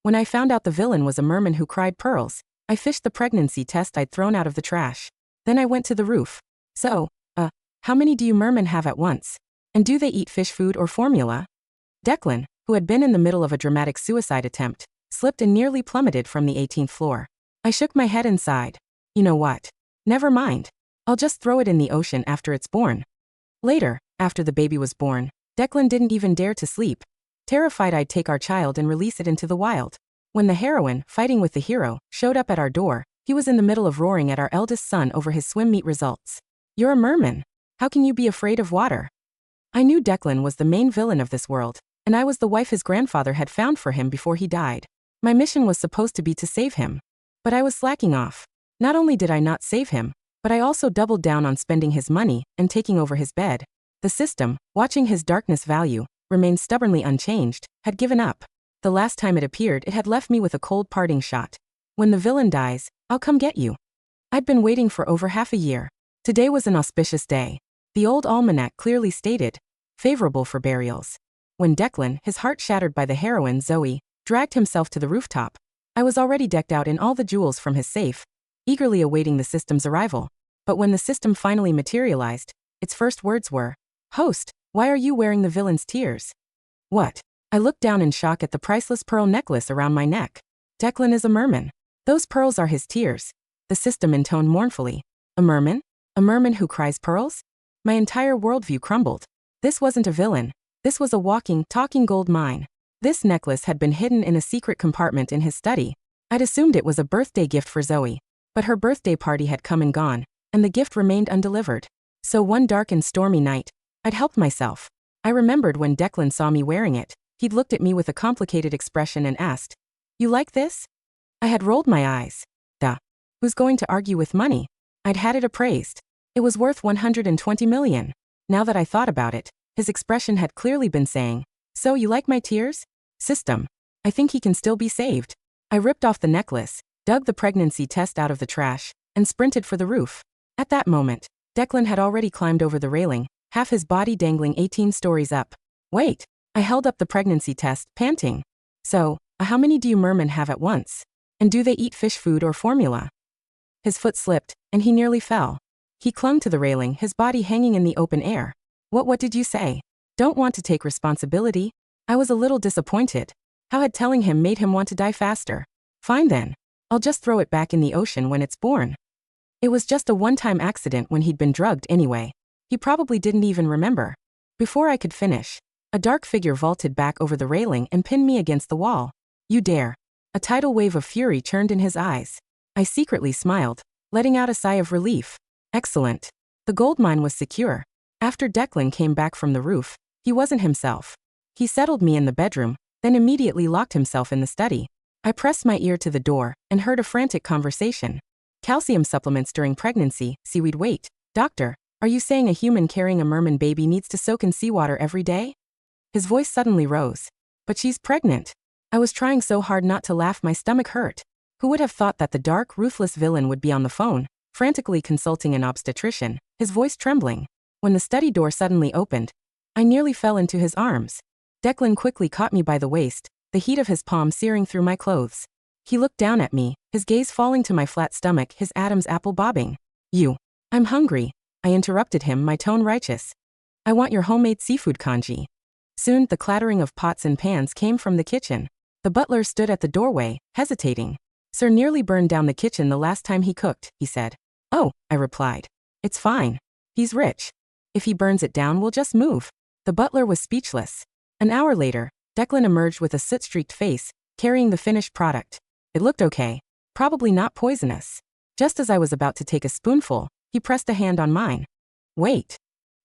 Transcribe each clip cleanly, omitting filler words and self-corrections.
When I found out the villain was a merman who cried pearls, I fished the pregnancy test I'd thrown out of the trash. Then I went to the roof. So, how many do you mermen have at once? And do they eat fish food or formula? Declan, who had been in the middle of a dramatic suicide attempt, slipped and nearly plummeted from the 18th floor. I shook my head and sighed. You know what? Never mind. I'll just throw it in the ocean after it's born. Later, after the baby was born, Declan didn't even dare to sleep, terrified I'd take our child and release it into the wild. When the heroine, fighting with the hero, showed up at our door, he was in the middle of roaring at our eldest son over his swim meet results. You're a merman. How can you be afraid of water? I knew Declan was the main villain of this world, and I was the wife his grandfather had found for him before he died. My mission was supposed to be to save him. But I was slacking off. Not only did I not save him, but I also doubled down on spending his money and taking over his bed. The system, watching his darkness value, remained stubbornly unchanged, had given up. The last time it appeared, it had left me with a cold parting shot. When the villain dies, I'll come get you. I'd been waiting for over half a year. Today was an auspicious day. The old almanac clearly stated, favorable for burials. When Declan, his heart shattered by the heroine Zoe, dragged himself to the rooftop, I was already decked out in all the jewels from his safe, eagerly awaiting the system's arrival. But when the system finally materialized, its first words were, "Host, why are you wearing the villain's tears?" What? I looked down in shock at the priceless pearl necklace around my neck. Declan is a merman. Those pearls are his tears. The system intoned mournfully. A merman? A merman who cries pearls? My entire worldview crumbled. This wasn't a villain. This was a walking, talking gold mine. This necklace had been hidden in a secret compartment in his study. I'd assumed it was a birthday gift for Zoe, but her birthday party had come and gone, and the gift remained undelivered. So one dark and stormy night, I'd helped myself. I remembered when Declan saw me wearing it, he'd looked at me with a complicated expression and asked, "You like this?" I had rolled my eyes. Duh. Who's going to argue with money? I'd had it appraised. It was worth 120 million. Now that I thought about it, his expression had clearly been saying, "So you like my tears? System. I think he can still be saved." I ripped off the necklace, dug the pregnancy test out of the trash, and sprinted for the roof. At that moment, Declan had already climbed over the railing, half his body dangling 18 stories up. Wait. I held up the pregnancy test, panting. So, how many do you mermen have at once? And do they eat fish food or formula? His foot slipped, and he nearly fell. He clung to the railing, his body hanging in the open air. What did you say? Don't want to take responsibility? I was a little disappointed. How had telling him made him want to die faster? Fine then. I'll just throw it back in the ocean when it's born. It was just a one-time accident when he'd been drugged anyway. He probably didn't even remember. Before I could finish, a dark figure vaulted back over the railing and pinned me against the wall. You dare. A tidal wave of fury churned in his eyes. I secretly smiled, letting out a sigh of relief. Excellent. The gold mine was secure. After Declan came back from the roof, he wasn't himself. He settled me in the bedroom, then immediately locked himself in the study. I pressed my ear to the door and heard a frantic conversation. Calcium supplements during pregnancy, seaweed weight. Doctor, are you saying a human carrying a merman baby needs to soak in seawater every day? His voice suddenly rose. But she's pregnant. I was trying so hard not to laugh my stomach hurt. Who would have thought that the dark, ruthless villain would be on the phone, frantically consulting an obstetrician, his voice trembling. When the study door suddenly opened, I nearly fell into his arms. Declan quickly caught me by the waist, the heat of his palm searing through my clothes. He looked down at me, his gaze falling to my flat stomach, his Adam's apple bobbing. I'm hungry. I interrupted him, my tone righteous. I want your homemade seafood congee. Soon, the clattering of pots and pans came from the kitchen. The butler stood at the doorway, hesitating. Sir nearly burned down the kitchen the last time he cooked, he said. Oh, I replied. It's fine. He's rich. If he burns it down, we'll just move. The butler was speechless. An hour later, Declan emerged with a soot-streaked face, carrying the finished product. It looked okay. Probably not poisonous. Just as I was about to take a spoonful, he pressed a hand on mine. Wait.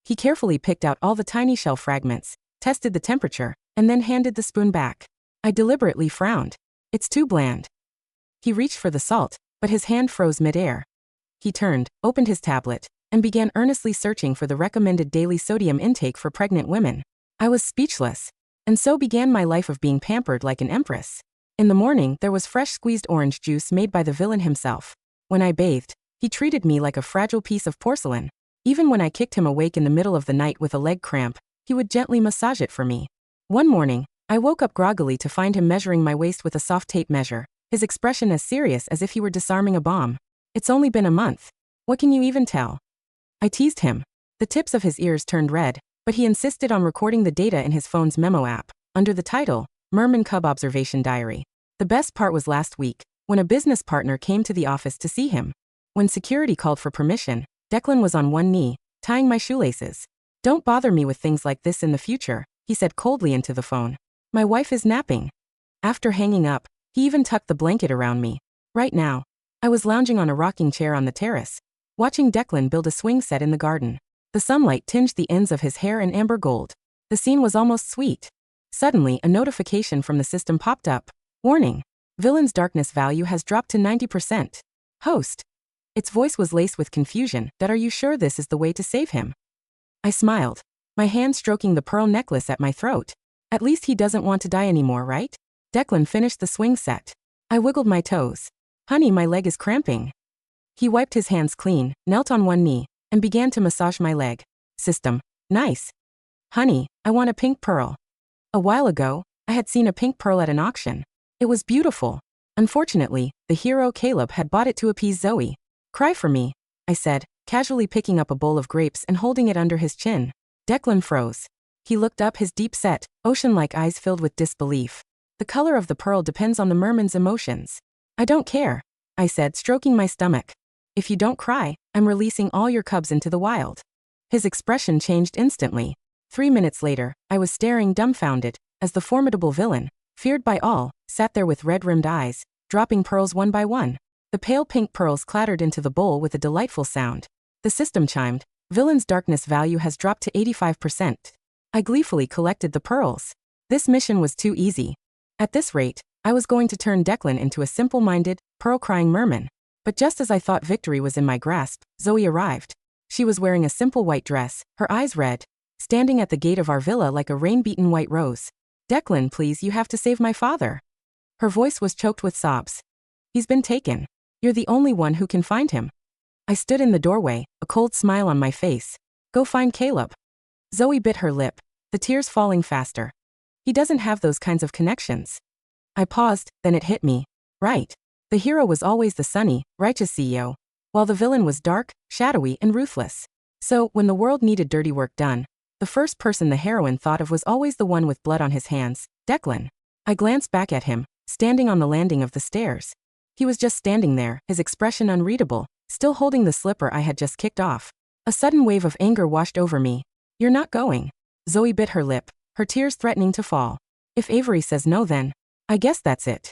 He carefully picked out all the tiny shell fragments, tested the temperature, and then handed the spoon back. I deliberately frowned. It's too bland. He reached for the salt, but his hand froze midair. He turned, opened his tablet, and began earnestly searching for the recommended daily sodium intake for pregnant women. I was speechless. And so began my life of being pampered like an empress. In the morning, there was fresh squeezed orange juice made by the villain himself. When I bathed, he treated me like a fragile piece of porcelain. Even when I kicked him awake in the middle of the night with a leg cramp, he would gently massage it for me. One morning, I woke up groggily to find him measuring my waist with a soft tape measure, his expression as serious as if he were disarming a bomb. It's only been a month. What can you even tell? I teased him. The tips of his ears turned red, but he insisted on recording the data in his phone's memo app, under the title, Merman Cub Observation Diary. The best part was last week, when a business partner came to the office to see him. When security called for permission, Declan was on one knee, tying my shoelaces. Don't bother me with things like this in the future, he said coldly into the phone. My wife is napping. After hanging up, he even tucked the blanket around me. Right now, I was lounging on a rocking chair on the terrace, watching Declan build a swing set in the garden. The sunlight tinged the ends of his hair in amber gold. The scene was almost sweet. Suddenly, a notification from the system popped up. Warning. Villain's darkness value has dropped to 90%. Host. Its voice was laced with confusion. Are you sure this is the way to save him? I smiled, my hand stroking the pearl necklace at my throat. At least he doesn't want to die anymore, right? Declan finished the swing set. I wiggled my toes. Honey, my leg is cramping. He wiped his hands clean, knelt on one knee, and began to massage my leg. System. Nice. Honey, I want a pink pearl. A while ago, I had seen a pink pearl at an auction. It was beautiful. Unfortunately, the hero Caleb had bought it to appease Zoe. Cry for me, I said, casually picking up a bowl of grapes and holding it under his chin. Declan froze. He looked up, his deep-set, ocean-like eyes filled with disbelief. The color of the pearl depends on the merman's emotions. I don't care, I said, stroking my stomach. If you don't cry, I'm releasing all your cubs into the wild. His expression changed instantly. 3 minutes later, I was staring dumbfounded, as the formidable villain, feared by all, sat there with red-rimmed eyes, dropping pearls one by one. The pale pink pearls clattered into the bowl with a delightful sound. The system chimed. Villain's darkness value has dropped to 85%. I gleefully collected the pearls. This mission was too easy. At this rate, I was going to turn Declan into a simple-minded, pearl-crying merman. But just as I thought victory was in my grasp, Zoe arrived. She was wearing a simple white dress, her eyes red, standing at the gate of our villa like a rain-beaten white rose. Declan, please, you have to save my father. Her voice was choked with sobs. He's been taken. You're the only one who can find him. I stood in the doorway, a cold smile on my face. Go find Caleb. Zoe bit her lip, the tears falling faster. He doesn't have those kinds of connections. I paused, then it hit me. Right. The hero was always the sunny, righteous CEO, while the villain was dark, shadowy, and ruthless. So, when the world needed dirty work done, the first person the heroine thought of was always the one with blood on his hands, Declan. I glanced back at him, standing on the landing of the stairs. He was just standing there, his expression unreadable, still holding the slipper I had just kicked off. A sudden wave of anger washed over me. You're not going. Zoe bit her lip, her tears threatening to fall. If Avery says no, then I guess that's it.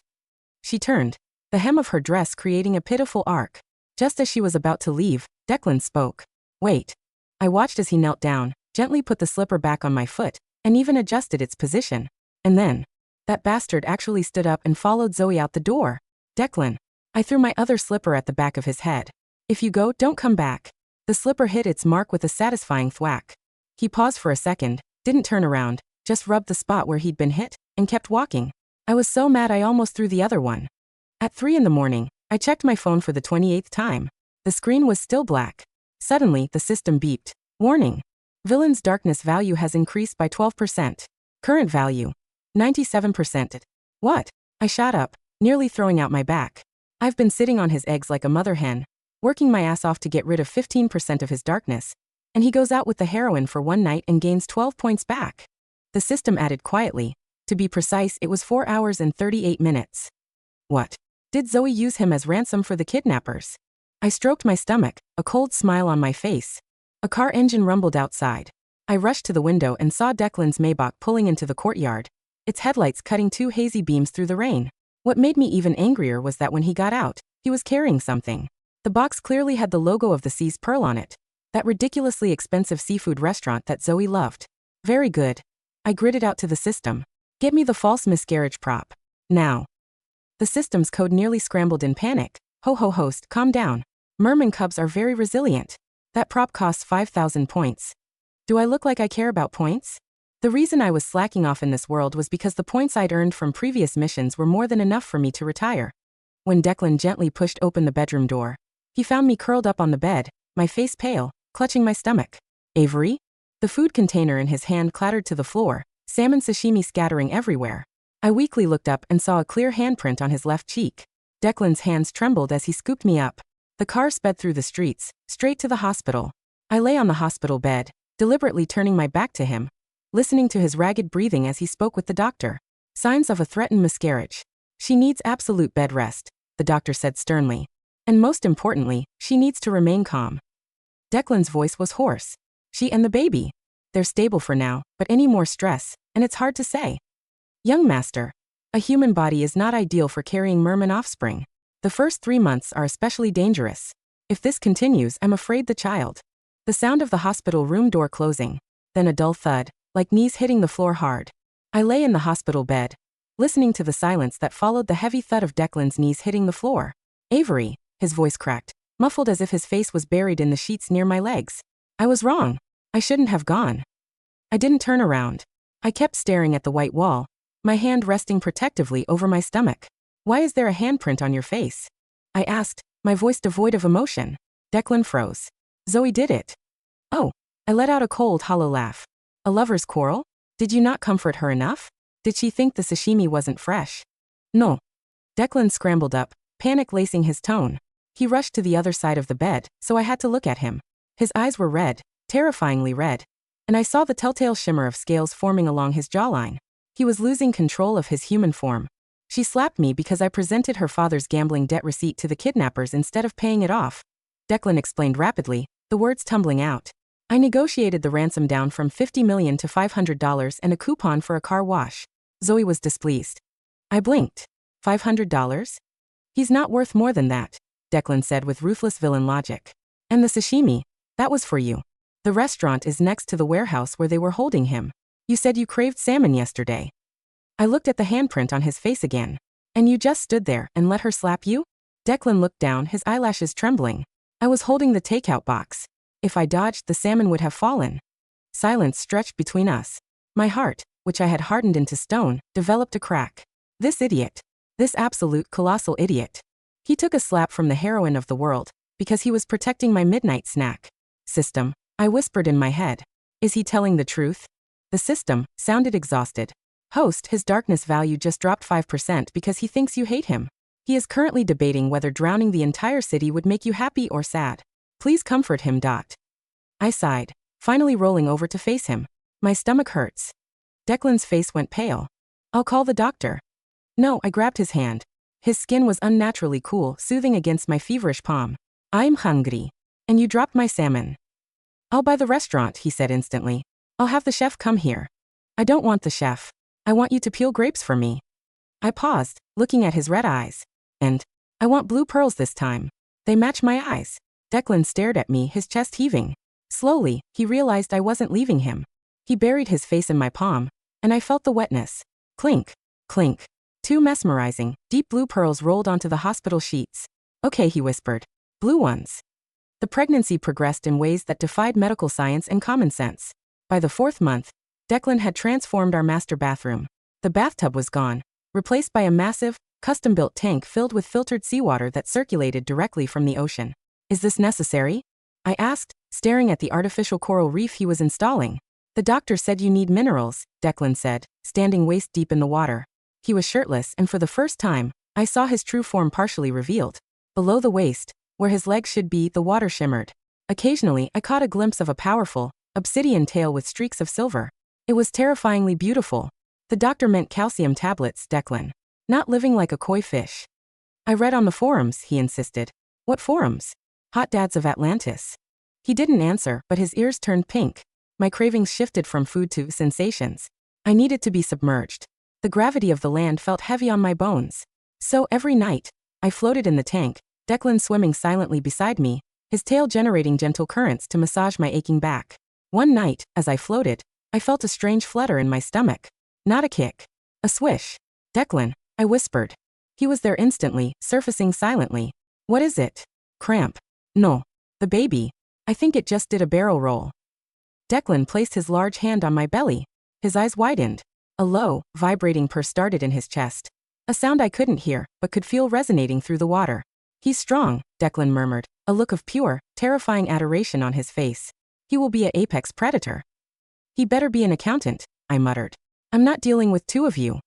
She turned, the hem of her dress creating a pitiful arc. Just as she was about to leave, Declan spoke. Wait. I watched as he knelt down, gently put the slipper back on my foot, and even adjusted its position. And then, that bastard actually stood up and followed Zoe out the door. Declan. I threw my other slipper at the back of his head. If you go, don't come back. The slipper hit its mark with a satisfying thwack. He paused for a second, didn't turn around, just rubbed the spot where he'd been hit, and kept walking. I was so mad I almost threw the other one. At 3 a.m, I checked my phone for the 28th time. The screen was still black. Suddenly, the system beeped. Warning. Villain's darkness value has increased by 12%. Current value. 97%. What? I shot up, nearly throwing out my back. I've been sitting on his eggs like a mother hen, working my ass off to get rid of 15% of his darkness, and he goes out with the heroine for one night and gains 12 points back. The system added quietly. To be precise, it was 4 hours and 38 minutes. What? Did Zoe use him as ransom for the kidnappers? I stroked my stomach, a cold smile on my face. A car engine rumbled outside. I rushed to the window and saw Declan's Maybach pulling into the courtyard, its headlights cutting 2 hazy beams through the rain. What made me even angrier was that when he got out, he was carrying something. The box clearly had the logo of the Sea's Pearl on it, that ridiculously expensive seafood restaurant that Zoe loved. Very good. I gritted out to the system. Get me the false miscarriage prop. Now. The system's code nearly scrambled in panic. Ho ho host, calm down. Merman cubs are very resilient. That prop costs 5,000 points. Do I look like I care about points? The reason I was slacking off in this world was because the points I'd earned from previous missions were more than enough for me to retire. When Declan gently pushed open the bedroom door, he found me curled up on the bed, my face pale, clutching my stomach. Avery? The food container in his hand clattered to the floor, salmon sashimi scattering everywhere. I weakly looked up and saw a clear handprint on his left cheek. Declan's hands trembled as he scooped me up. The car sped through the streets, straight to the hospital. I lay on the hospital bed, deliberately turning my back to him, listening to his ragged breathing as he spoke with the doctor. Signs of a threatened miscarriage. She needs absolute bed rest, the doctor said sternly. And most importantly, she needs to remain calm. Declan's voice was hoarse. She and the baby. They're stable for now, but any more stress, and it's hard to say. Young master, a human body is not ideal for carrying merman offspring. The first 3 months are especially dangerous. If this continues, I'm afraid the child. The sound of the hospital room door closing, then a dull thud, like knees hitting the floor hard. I lay in the hospital bed, listening to the silence that followed the heavy thud of Declan's knees hitting the floor. Avery, his voice cracked, muffled as if his face was buried in the sheets near my legs. I was wrong. I shouldn't have gone. I didn't turn around. I kept staring at the white wall, my hand resting protectively over my stomach. Why is there a handprint on your face? I asked, my voice devoid of emotion. Declan froze. Zoe did it. Oh. I let out a cold, hollow laugh. A lover's quarrel? Did you not comfort her enough? Did she think the sashimi wasn't fresh? No. Declan scrambled up, panic lacing his tone. He rushed to the other side of the bed, so I had to look at him. His eyes were red, terrifyingly red. And I saw the telltale shimmer of scales forming along his jawline. He was losing control of his human form. She slapped me because I presented her father's gambling debt receipt to the kidnappers instead of paying it off. Declan explained rapidly, the words tumbling out. I negotiated the ransom down from $50 million to $500 and a coupon for a car wash. Zoe was displeased. I blinked. $500? He's not worth more than that, Declan said with ruthless villain logic. And the sashimi, that was for you. The restaurant is next to the warehouse where they were holding him. You said you craved salmon yesterday. I looked at the handprint on his face again. And you just stood there and let her slap you? Declan looked down, his eyelashes trembling. I was holding the takeout box. If I dodged, the salmon would have fallen. Silence stretched between us. My heart, which I had hardened into stone, developed a crack. This idiot. This absolute colossal idiot. He took a slap from the heroine of the world, because he was protecting my midnight snack. System, I whispered in my head. Is he telling the truth? The system sounded exhausted. Host, his darkness value just dropped 5% because he thinks you hate him. He is currently debating whether drowning the entire city would make you happy or sad. Please comfort him. I sighed, finally rolling over to face him. My stomach hurts. Declan's face went pale. I'll call the doctor. No, I grabbed his hand. His skin was unnaturally cool, soothing against my feverish palm. I'm hungry. And you dropped my salmon. I'll buy the restaurant, he said instantly. I'll have the chef come here. I don't want the chef. I want you to peel grapes for me. I paused, looking at his red eyes. And I want blue pearls this time. They match my eyes. Declan stared at me, his chest heaving. Slowly, he realized I wasn't leaving him. He buried his face in my palm, and I felt the wetness. Clink, clink. 2 mesmerizing, deep blue pearls rolled onto the hospital sheets. Okay, he whispered. Blue ones. The pregnancy progressed in ways that defied medical science and common sense. By the 4th month, Declan had transformed our master bathroom. The bathtub was gone, replaced by a massive, custom-built tank filled with filtered seawater that circulated directly from the ocean. Is this necessary? I asked, staring at the artificial coral reef he was installing. The doctor said you need minerals, Declan said, standing waist deep in the water. He was shirtless, and for the first time, I saw his true form partially revealed. Below the waist, where his legs should be, the water shimmered. Occasionally, I caught a glimpse of a powerful, obsidian tail with streaks of silver. It was terrifyingly beautiful. The doctor meant calcium tablets, Declan. Not living like a koi fish. I read on the forums, he insisted. What forums? Hot Dads of Atlantis. He didn't answer, but his ears turned pink. My cravings shifted from food to sensations. I needed to be submerged. The gravity of the land felt heavy on my bones. So every night, I floated in the tank, Declan swimming silently beside me, his tail generating gentle currents to massage my aching back. One night, as I floated, I felt a strange flutter in my stomach. Not a kick. A swish. Declan, I whispered. He was there instantly, surfacing silently. What is it? Cramp. No. The baby. I think it just did a barrel roll. Declan placed his large hand on my belly. His eyes widened. A low, vibrating purr started in his chest. A sound I couldn't hear, but could feel resonating through the water. He's strong, Declan murmured, a look of pure, terrifying adoration on his face. He will be an apex predator. He better be an accountant, I muttered. I'm not dealing with two of you.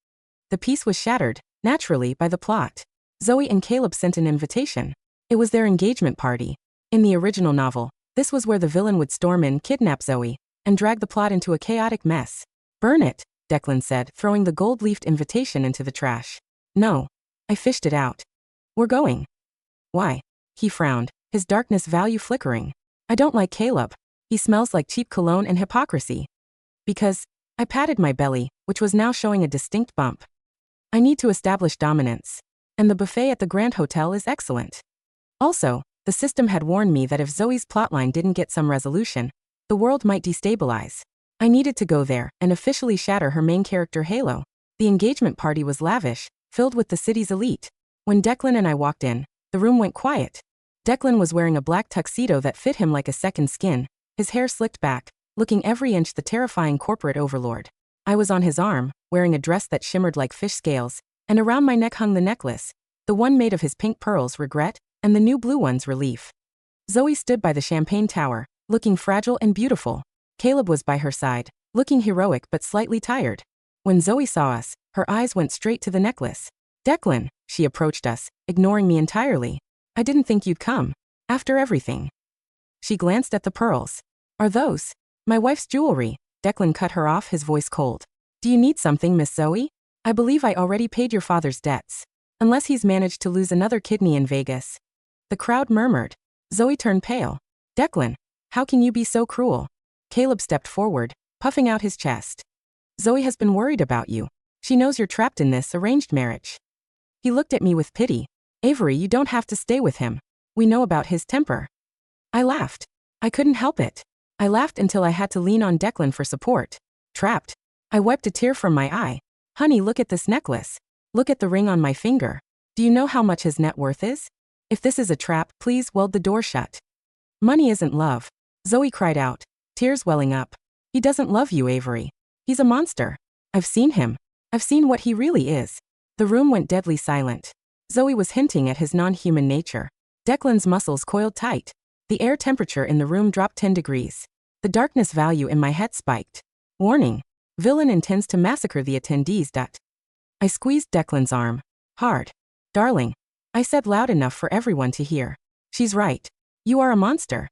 The peace was shattered, naturally, by the plot. Zoe and Caleb sent an invitation. It was their engagement party. In the original novel, this was where the villain would storm in, kidnap Zoe, and drag the plot into a chaotic mess. Burn it, Declan said, throwing the gold-leafed invitation into the trash. No. I fished it out. We're going. Why? He frowned, his darkness value flickering. I don't like Caleb. He smells like cheap cologne and hypocrisy. Because I patted my belly, which was now showing a distinct bump. I need to establish dominance. And the buffet at the Grand Hotel is excellent. Also, the system had warned me that if Zoe's plotline didn't get some resolution, the world might destabilize. I needed to go there and officially shatter her main character halo. The engagement party was lavish, filled with the city's elite. When Declan and I walked in, the room went quiet. Declan was wearing a black tuxedo that fit him like a second skin, his hair slicked back, looking every inch the terrifying corporate overlord. I was on his arm, wearing a dress that shimmered like fish scales, and around my neck hung the necklace, the one made of his pink pearls, regret, and the new blue one's, relief. Zoe stood by the champagne tower, looking fragile and beautiful. Caleb was by her side, looking heroic but slightly tired. When Zoe saw us, her eyes went straight to the necklace. Declan, she approached us, ignoring me entirely. I didn't think you'd come. After everything. She glanced at the pearls. Are those my wife's jewelry? Declan cut her off, his voice cold. Do you need something, Miss Zoe? I believe I already paid your father's debts. Unless he's managed to lose another kidney in Vegas. The crowd murmured. Zoe turned pale. Declan, how can you be so cruel? Caleb stepped forward, puffing out his chest. Zoe has been worried about you. She knows you're trapped in this arranged marriage. He looked at me with pity. Avery, you don't have to stay with him. We know about his temper. I laughed. I couldn't help it. I laughed until I had to lean on Declan for support. Trapped. I wiped a tear from my eye. Honey, look at this necklace. Look at the ring on my finger. Do you know how much his net worth is? If this is a trap, please weld the door shut. Money isn't love. Zoe cried out, tears welling up. He doesn't love you, Avery. He's a monster. I've seen him. I've seen what he really is. The room went deadly silent. Zoe was hinting at his non-human nature. Declan's muscles coiled tight. The air temperature in the room dropped 10 degrees. The darkness value in my head spiked. Warning. Villain intends to massacre the attendees. I squeezed Declan's arm. Hard. Darling. I said loud enough for everyone to hear. She's right. You are a monster.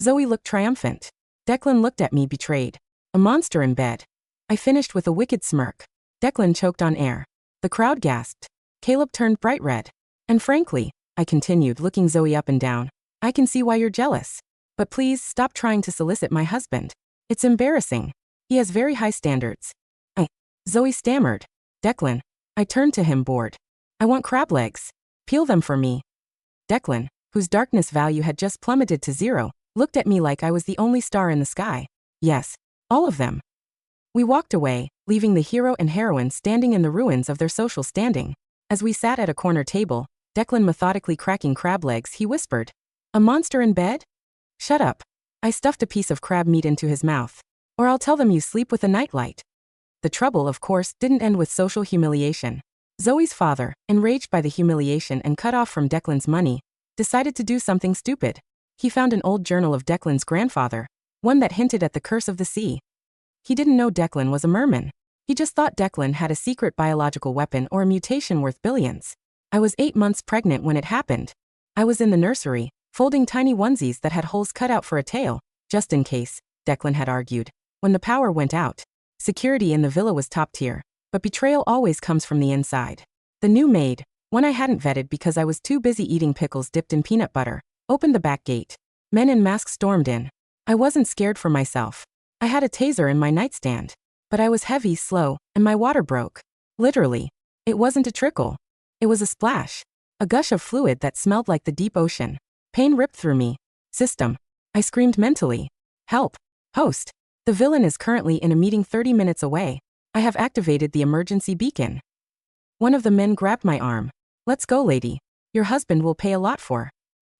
Zoe looked triumphant. Declan looked at me, betrayed. A monster in bed. I finished with a wicked smirk. Declan choked on air. The crowd gasped. Caleb turned bright red. And frankly, I continued, looking Zoe up and down, I can see why you're jealous. But please stop trying to solicit my husband. It's embarrassing. He has very high standards. Zoe stammered. Declan. I turned to him, bored. I want crab legs. Peel them for me. Declan, whose darkness value had just plummeted to 0, looked at me like I was the only star in the sky. Yes, all of them. We walked away, leaving the hero and heroine standing in the ruins of their social standing. As we sat at a corner table, Declan methodically cracking crab legs, he whispered, "A monster in bed? Shut up." I stuffed a piece of crab meat into his mouth. Or I'll tell them you sleep with a nightlight. The trouble, of course, didn't end with social humiliation. Zoe's father, enraged by the humiliation and cut off from Declan's money, decided to do something stupid. He found an old journal of Declan's grandfather, one that hinted at the curse of the sea. He didn't know Declan was a merman. He just thought Declan had a secret biological weapon or a mutation worth billions. I was 8 months pregnant when it happened. I was in the nursery, folding tiny onesies that had holes cut out for a tail, just in case, Declan had argued. When the power went out, security in the villa was top tier, but betrayal always comes from the inside. The new maid, one I hadn't vetted because I was too busy eating pickles dipped in peanut butter, opened the back gate. Men in masks stormed in. I wasn't scared for myself. I had a taser in my nightstand. But I was heavy, slow, and my water broke. Literally. It wasn't a trickle. It was a splash. A gush of fluid that smelled like the deep ocean. Pain ripped through me. System. I screamed mentally. Help. Host. The villain is currently in a meeting 30 minutes away. I have activated the emergency beacon. One of the men grabbed my arm. Let's go, lady. Your husband will pay a lot for.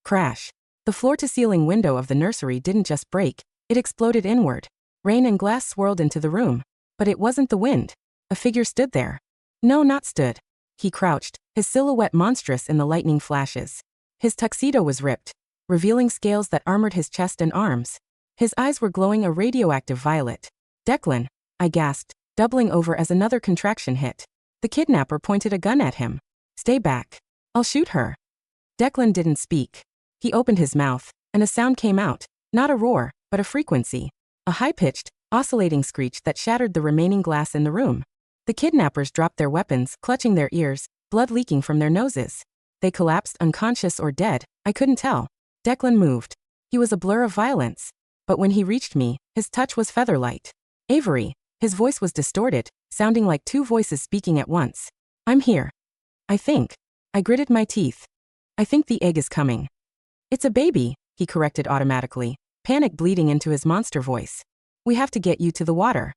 Crash. The floor-to-ceiling window of the nursery didn't just break, it exploded inward. Rain and glass swirled into the room. But it wasn't the wind. A figure stood there. No, not stood. He crouched, his silhouette monstrous in the lightning flashes. His tuxedo was ripped, revealing scales that armored his chest and arms. His eyes were glowing a radioactive violet. Declan, I gasped, doubling over as another contraction hit. The kidnapper pointed a gun at him. Stay back. I'll shoot her. Declan didn't speak. He opened his mouth, and a sound came out, not a roar, but a frequency. A high-pitched, oscillating screech that shattered the remaining glass in the room. The kidnappers dropped their weapons, clutching their ears, blood leaking from their noses. They collapsed unconscious or dead, I couldn't tell. Declan moved. He was a blur of violence. But when he reached me, his touch was featherlight. Avery. His voice was distorted, sounding like two voices speaking at once. I'm here. I think. I gritted my teeth. I think the egg is coming. It's a baby, he corrected automatically, panic bleeding into his monster voice. We have to get you to the water.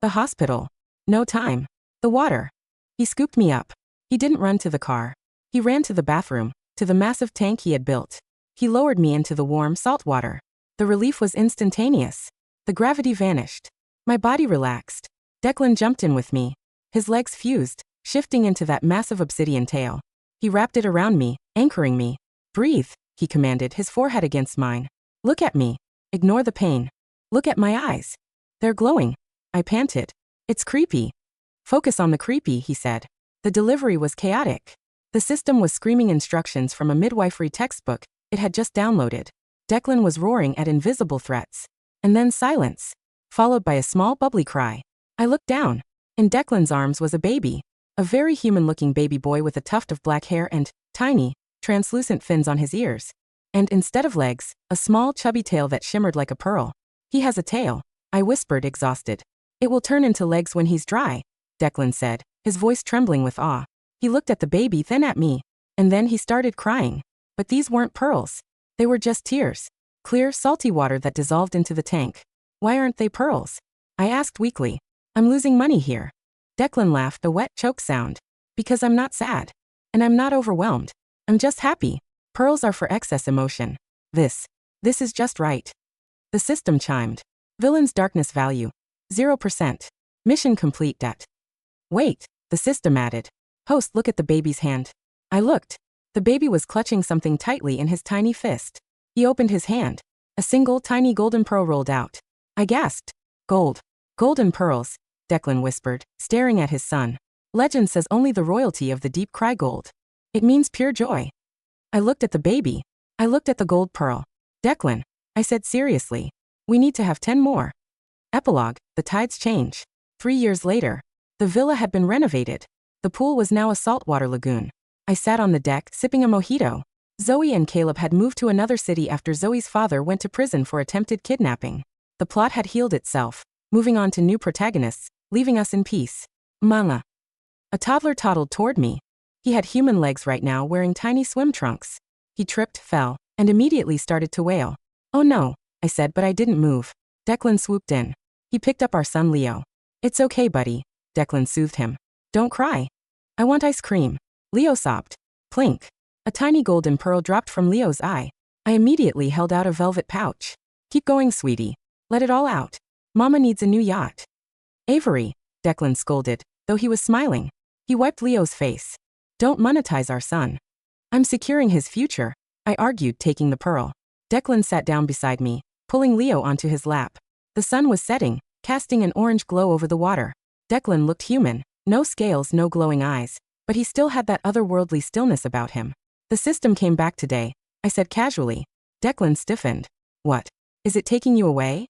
The hospital. No time. The water. He scooped me up. He didn't run to the car. He ran to the bathroom, to the massive tank he had built. He lowered me into the warm, salt water. The relief was instantaneous. The gravity vanished. My body relaxed. Declan jumped in with me. His legs fused, shifting into that massive obsidian tail. He wrapped it around me, anchoring me. Breathe, he commanded, his forehead against mine. Look at me. Ignore the pain. Look at my eyes. They're glowing. I panted. It's creepy. Focus on the creepy, he said. The delivery was chaotic. The system was screaming instructions from a midwifery textbook it had just downloaded. Declan was roaring at invisible threats. And then silence, followed by a small bubbly cry. I looked down. In Declan's arms was a baby. A very human-looking baby boy with a tuft of black hair and tiny, translucent fins on his ears. And instead of legs, a small chubby tail that shimmered like a pearl. He has a tail, I whispered, exhausted. It will turn into legs when he's dry, Declan said, his voice trembling with awe. He looked at the baby, then at me. And then he started crying. But these weren't pearls. They were just tears. Clear, salty water that dissolved into the tank. Why aren't they pearls? I asked weakly. I'm losing money here. Declan laughed, a wet choke sound. Because I'm not sad. And I'm not overwhelmed. I'm just happy. Pearls are for excess emotion. This is just right. The system chimed. Villain's darkness value. 0%. Mission complete. Wait, the system added. Host, look at the baby's hand. I looked. The baby was clutching something tightly in his tiny fist. He opened his hand. A single tiny golden pearl rolled out. I gasped. Gold. Golden pearls, Declan whispered, staring at his son. Legend says only the royalty of the deep cry gold. It means pure joy. I looked at the baby. I looked at the gold pearl. Declan, I said seriously. We need to have 10 more. Epilogue, the tides change. 3 years later. The villa had been renovated. The pool was now a saltwater lagoon. I sat on the deck, sipping a mojito. Zoe and Caleb had moved to another city after Zoe's father went to prison for attempted kidnapping. The plot had healed itself, moving on to new protagonists, leaving us in peace. Mama. A toddler toddled toward me. He had human legs right now, wearing tiny swim trunks. He tripped, fell, and immediately started to wail. Oh no, I said, but I didn't move. Declan swooped in. He picked up our son Leo. It's okay, buddy, Declan soothed him. Don't cry. I want ice cream. Leo sobbed. Plink. A tiny golden pearl dropped from Leo's eye. I immediately held out a velvet pouch. Keep going, sweetie. Let it all out. Mama needs a new yacht. Avery, Declan scolded, though he was smiling. He wiped Leo's face. Don't monetize our son. I'm securing his future, I argued, taking the pearl. Declan sat down beside me, pulling Leo onto his lap. The sun was setting, casting an orange glow over the water. Declan looked human, no scales, no glowing eyes, but he still had that otherworldly stillness about him. The system came back today, I said casually. Declan stiffened. What? Is it taking you away?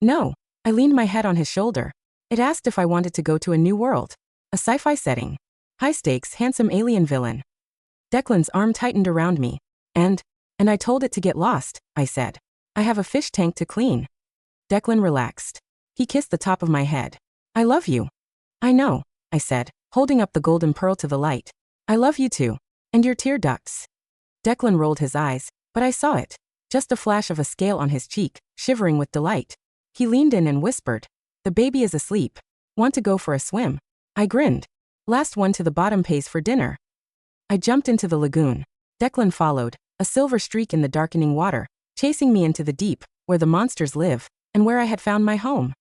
No. I leaned my head on his shoulder. It asked if I wanted to go to a new world. A sci-fi setting. High stakes, handsome alien villain. Declan's arm tightened around me. And I told it to get lost, I said. I have a fish tank to clean. Declan relaxed. He kissed the top of my head. I love you. I know, I said, holding up the golden pearl to the light. I love you too. And your tear ducts. Declan rolled his eyes, but I saw it. Just a flash of a scale on his cheek, shivering with delight. He leaned in and whispered, the baby is asleep. Want to go for a swim? I grinned. Last one to the bottom pays for dinner. I jumped into the lagoon. Declan followed, a silver streak in the darkening water, chasing me into the deep, where the monsters live, and where I had found my home.